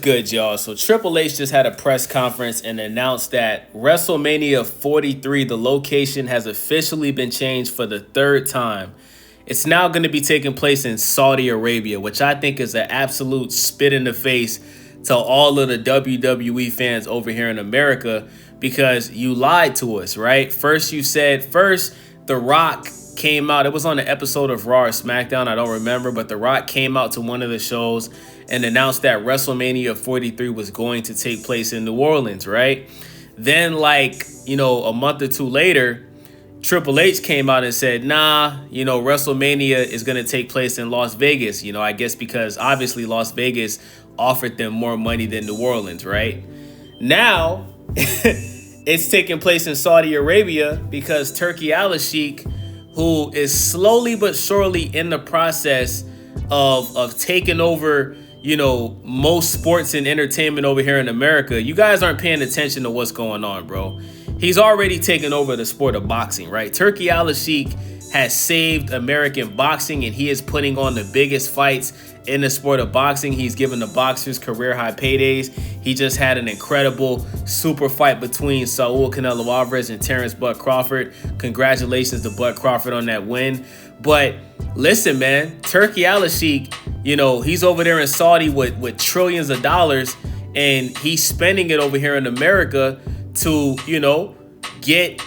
good, y'all? So Triple H just had a press conference and announced that WrestleMania 43, the location, has officially been changed for the third time. It's now going to be taking place in Saudi Arabia, which I think is an absolute spit in the face to all of the WWE fans over here in America, because you lied to us, right? First, The Rock came out. It was on an episode of Raw or SmackDown, I don't remember, but The Rock came out to one of the shows and announced that WrestleMania 43 was going to take place in New Orleans, right? Then, a month or two later, Triple H came out and said, WrestleMania is going to take place in Las Vegas. I guess because obviously Las Vegas offered them more money than New Orleans, right? Now, it's taking place in Saudi Arabia because Turkey Al-Sheikh, who is slowly but surely in the process of taking over, most sports and entertainment over here in America. You guys aren't paying attention to what's going on, bro. He's already taken over the sport of boxing, right? Turkey Al-Sheikh has saved American boxing, and he is putting on the biggest fights in the sport of boxing. He's given the boxers career high paydays. He just had an incredible super fight between Saul Canelo Alvarez and Terrence Bud Crawford. Congratulations to Bud Crawford on that win. But listen, man, Turkey Al-Sheikh, he's over there in Saudi with trillions of dollars, and he's spending it over here in America to, get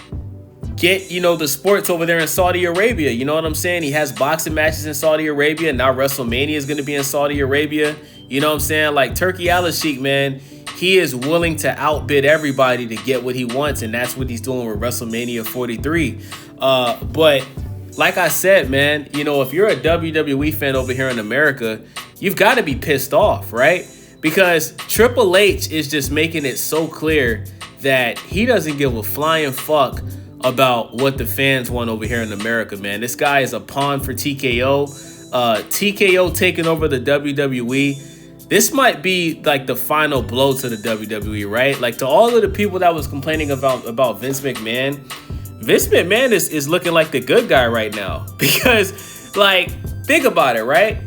the sports over there in Saudi Arabia. You know what I'm saying? He has boxing matches in Saudi Arabia. Now WrestleMania is going to be in Saudi Arabia. You know what I'm saying? Like, Turkey Al-Sheikh, man, he is willing to outbid everybody to get what he wants, and that's what he's doing with WrestleMania 43. But like I said, man, if you're a WWE fan over here in America, you've got to be pissed off, right? Because Triple H is just making it so clear that he doesn't give a flying fuck about what the fans want over here in America, man. This guy is a pawn for TKO. TKO taking over the WWE. This might be like the final blow to the WWE, right? Like, to all of the people that was complaining about Vince McMahon, Vince McMahon is looking like the good guy right now. Because, think about it, right?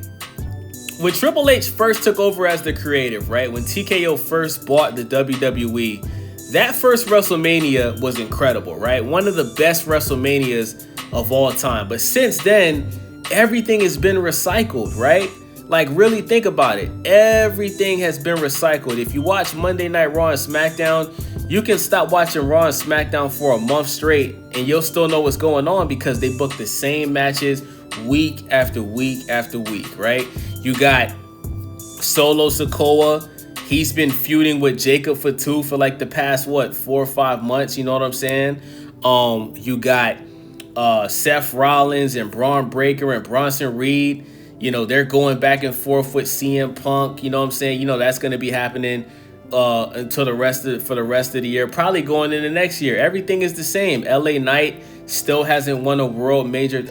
When Triple H first took over as the creative, right? When TKO first bought the WWE, that first WrestleMania was incredible, right? One of the best WrestleManias of all time. But since then, everything has been recycled, right? Like, really think about it. Everything has been recycled. If you watch Monday Night Raw and SmackDown, you can stop watching Raw and SmackDown for a month straight and you'll still know what's going on, because they book the same matches week after week after week, right? You got Solo Sikoa. He's been feuding with Jacob Fatu for like the past, 4 or 5 months. You know what I'm saying? You got Seth Rollins and Braun Breaker and Bronson Reed. They're going back and forth with CM Punk. You know what I'm saying? That's going to be happening until for the rest of the year, probably going into next year. Everything is the same. LA Knight still hasn't won a world major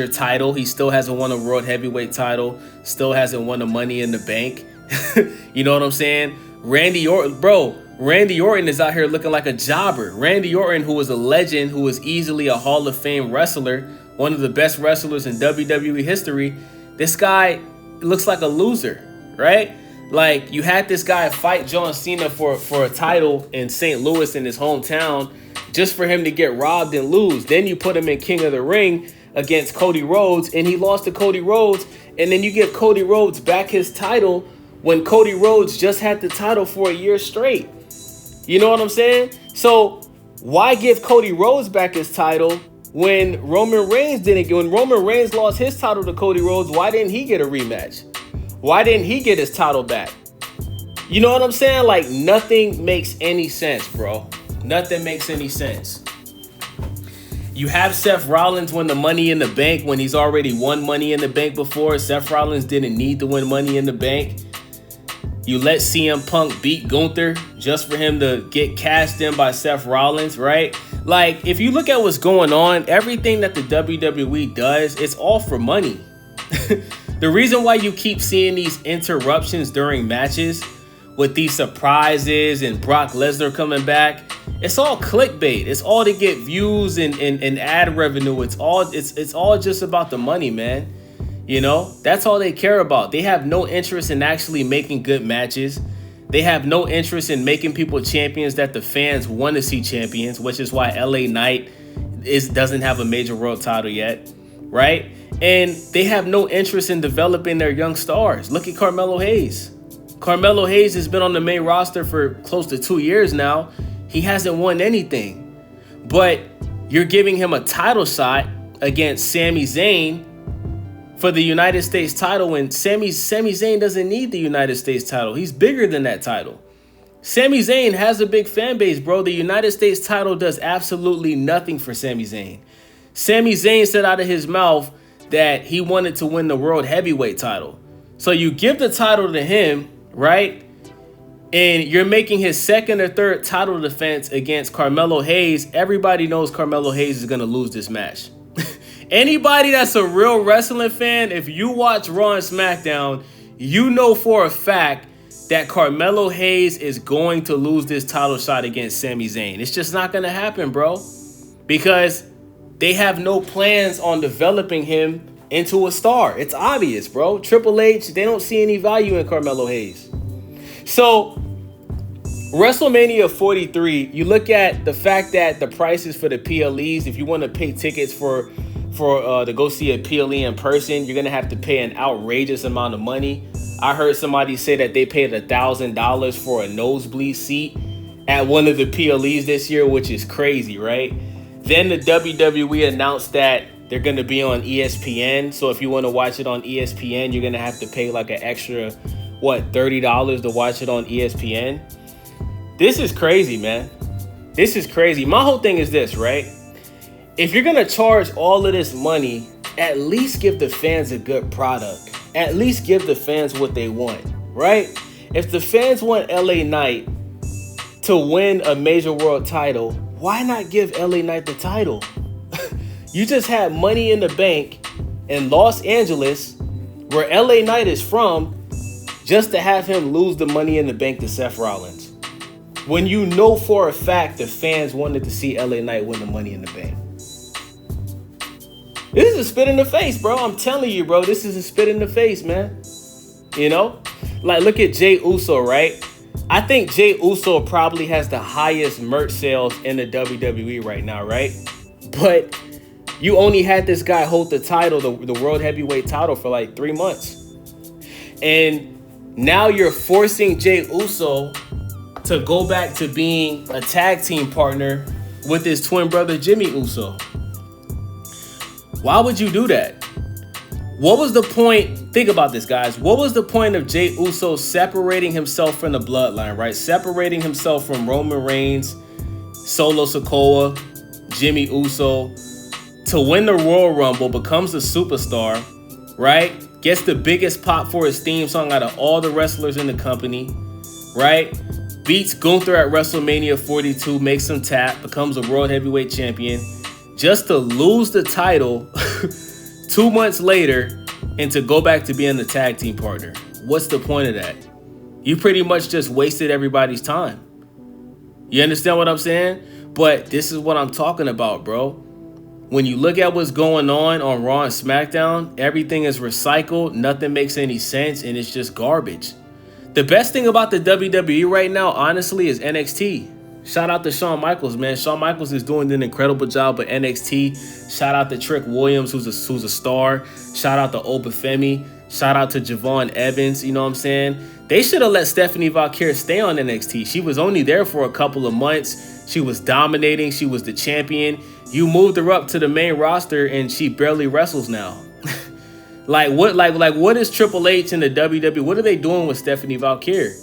title. He still hasn't won a world heavyweight title. Still hasn't won the Money in the Bank. You know what I'm saying? Randy Orton is out here looking like a jobber. Randy Orton, who is a legend, who is easily a Hall of Fame wrestler, one of the best wrestlers in WWE history. This guy looks like a loser, right? Like, you had this guy fight John Cena for a title in St. Louis, in his hometown, just for him to get robbed and lose. Then you put him in King of the Ring against Cody Rhodes, and he lost to Cody Rhodes. And then you give Cody Rhodes back his title when Cody Rhodes just had the title for a year straight. You know what I'm saying? So why give Cody Rhodes back his title when Roman Reigns lost his title to Cody Rhodes? Why didn't he get a rematch? Why didn't he get his title back? You know what I'm saying? Like, nothing makes any sense, bro. Nothing makes any sense. You have Seth Rollins win the Money in the Bank when he's already won Money in the Bank before. Seth Rollins didn't need to win Money in the Bank. You let CM Punk beat Gunther just for him to get cast in by Seth Rollins, right? Like, if you look at what's going on, everything that the WWE does, it's all for money. The reason why you keep seeing these interruptions during matches with these surprises and Brock Lesnar coming back, it's all clickbait. It's all to get views and ad revenue. It's all just about the money, man. You know, that's all they care about. They have no interest in actually making good matches. They have no interest in making people champions that the fans want to see champions, which is why LA Knight doesn't have a major world title yet, right? And they have no interest in developing their young stars. Look at Carmelo Hayes. Carmelo Hayes has been on the main roster for close to 2 years now. He hasn't won anything. But you're giving him a title shot against Sami Zayn for the United States title when Sami Zayn doesn't need the United States title. He's bigger than that title. Sami Zayn has a big fan base, bro. The United States title does absolutely nothing for Sami Zayn. Sami Zayn said out of his mouth that he wanted to win the World Heavyweight title. So you give the title to him, right? And you're making his second or third title defense against Carmelo Hayes. Everybody knows Carmelo Hayes is going to lose this match. Anybody that's a real wrestling fan, if you watch Raw and SmackDown, you know for a fact that Carmelo Hayes is going to lose this title shot against Sami Zayn. It's just not going to happen, bro. Because they have no plans on developing him into a star. It's obvious, bro. Triple H, they don't see any value in Carmelo Hayes. So, WrestleMania 43, you look at the fact that the prices for the PLEs, if you want to pay tickets to go see a PLE in person, you're going to have to pay an outrageous amount of money. I heard somebody say that they paid $1,000 for a nosebleed seat at one of the PLEs this year, which is crazy, right? Then the WWE announced that they're going to be on ESPN. So if you want to watch it on ESPN, you're going to have to pay like an extra, $30 to watch it on ESPN. This is crazy, man. This is crazy. My whole thing is this, right? If you're going to charge all of this money, at least give the fans a good product. At least give the fans what they want, right? If the fans want LA Knight to win a major world title, why not give LA Knight the title? You just had Money in the Bank in Los Angeles, where LA Knight is from, just to have him lose the Money in the Bank to Seth Rollins. When you know for a fact the fans wanted to see LA Knight win the Money in the Bank. This is a spit in the face, bro. I'm telling you, bro. This is a spit in the face, man. You know? Like, look at Jey Uso, right? I think Jey Uso probably has the highest merch sales in the WWE right now, right? But you only had this guy hold the title, the World Heavyweight title, for like 3 months. And now you're forcing Jey Uso to go back to being a tag team partner with his twin brother, Jimmy Uso. Why would you do that? What was the point? Think about this, guys. What was the point of Jey Uso separating himself from the bloodline, right? Separating himself from Roman Reigns, Solo Sikoa, Jimmy Uso, to win the Royal Rumble, becomes a superstar, right? Gets the biggest pop for his theme song out of all the wrestlers in the company, right? Beats Gunther at WrestleMania 42, makes him tap, becomes a World Heavyweight Champion, just to lose the title 2 months later and to go back to being the tag team partner. What's the point of that? You pretty much just wasted everybody's time. You understand what I'm saying? But this is what I'm talking about, bro. When you look at what's going on Raw and SmackDown, everything is recycled, nothing makes any sense, and it's just garbage. The best thing about the WWE right now, honestly, is NXT. Shout out to Shawn Michaels, man. Shawn Michaels is doing an incredible job with NXT. Shout out to Trick Williams, who's a star. Shout out to Obafemi. Shout out to Javon Evans, you know what I'm saying? They should have let Stephanie Valkyrie stay on NXT. She was only there for a couple of months. She was dominating. She was the champion. You moved her up to the main roster and she barely wrestles now. What is Triple H and the WWE? What are they doing with Stephanie Valkyrie?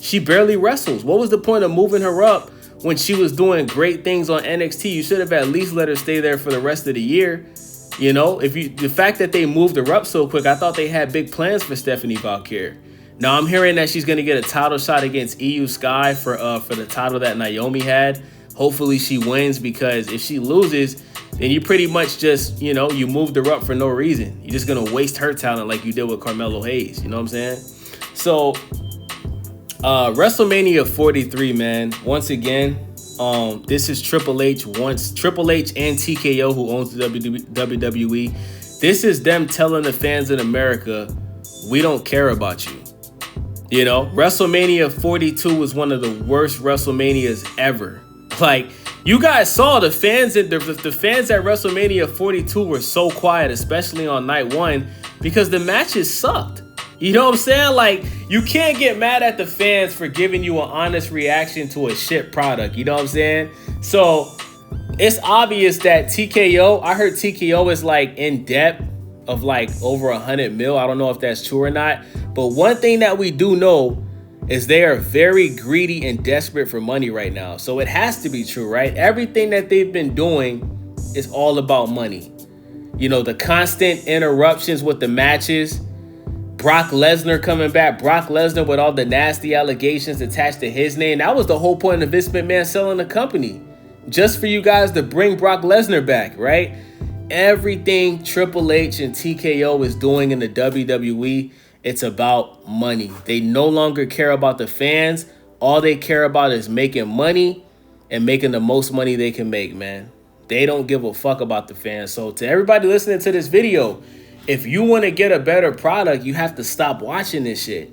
She barely wrestles. What was the point of moving her up when she was doing great things on NXT? You should have at least let her stay there for the rest of the year. You know, the fact that they moved her up so quick, I thought they had big plans for Stephanie Valkyrie. Now I'm hearing that she's gonna get a title shot against EU Sky for the title that Naomi had. Hopefully she wins, because if she loses, then you pretty much just, you moved her up for no reason. You're just gonna waste her talent like you did with Carmelo Hayes. You know what I'm saying? So WrestleMania 43, man. Once again, this is Triple H and TKO, who owns the WWE. This is them telling the fans in America, we don't care about you. You know, WrestleMania 42 was one of the worst WrestleManias ever. Like, you guys saw the fans at WrestleMania 42 were so quiet, especially on night one, because the matches sucked. You know what I'm saying? Like, you can't get mad at the fans for giving you an honest reaction to a shit product. You know what I'm saying? So it's obvious that TKO, I heard TKO is like in debt of like over 100 mil. I don't know if that's true or not. But one thing that we do know is they are very greedy and desperate for money right now. So it has to be true, right? Everything that they've been doing is all about money. You know, the constant interruptions with the matches. Brock Lesnar coming back. Brock Lesnar with all the nasty allegations attached to his name. That was the whole point of Vince McMahon selling the company. Just for you guys to bring Brock Lesnar back, right? Everything Triple H and TKO is doing in the WWE, it's about money. They no longer care about the fans. All they care about is making money and making the most money they can make, man. They don't give a fuck about the fans. So to everybody listening to this video, if you want to get a better product, you have to stop watching this shit,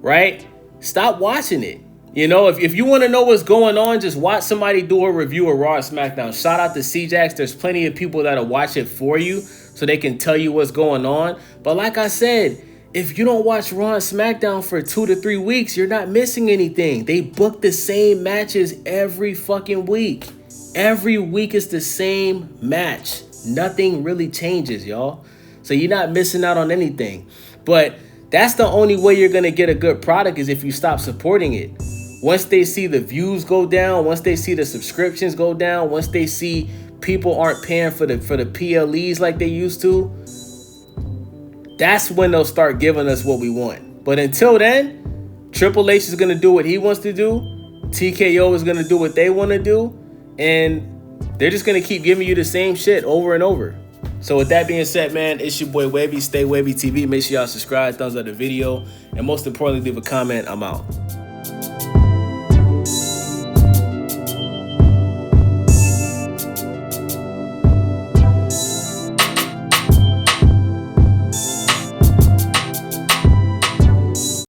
right? Stop watching it. You know, if you want to know what's going on, just watch somebody do a review of Raw or SmackDown. Shout out to CJax. There's plenty of people that'll watch it for you so they can tell you what's going on. But like I said, if you don't watch Raw and SmackDown for 2 to 3 weeks, you're not missing anything. They book the same matches every fucking week. Every week is the same match. Nothing really changes, y'all. So you're not missing out on anything. But that's the only way you're going to get a good product is if you stop supporting it. Once they see the views go down, once they see the subscriptions go down, once they see people aren't paying for the PLEs like they used to, that's when they'll start giving us what we want. But until then, Triple H is going to do what he wants to do. TKO is going to do what they want to do. And they're just going to keep giving you the same shit over and over. So with that being said, man, it's your boy Wavy. Stay Wavy TV. Make sure y'all subscribe, thumbs up the video. And most importantly, leave a comment. I'm out.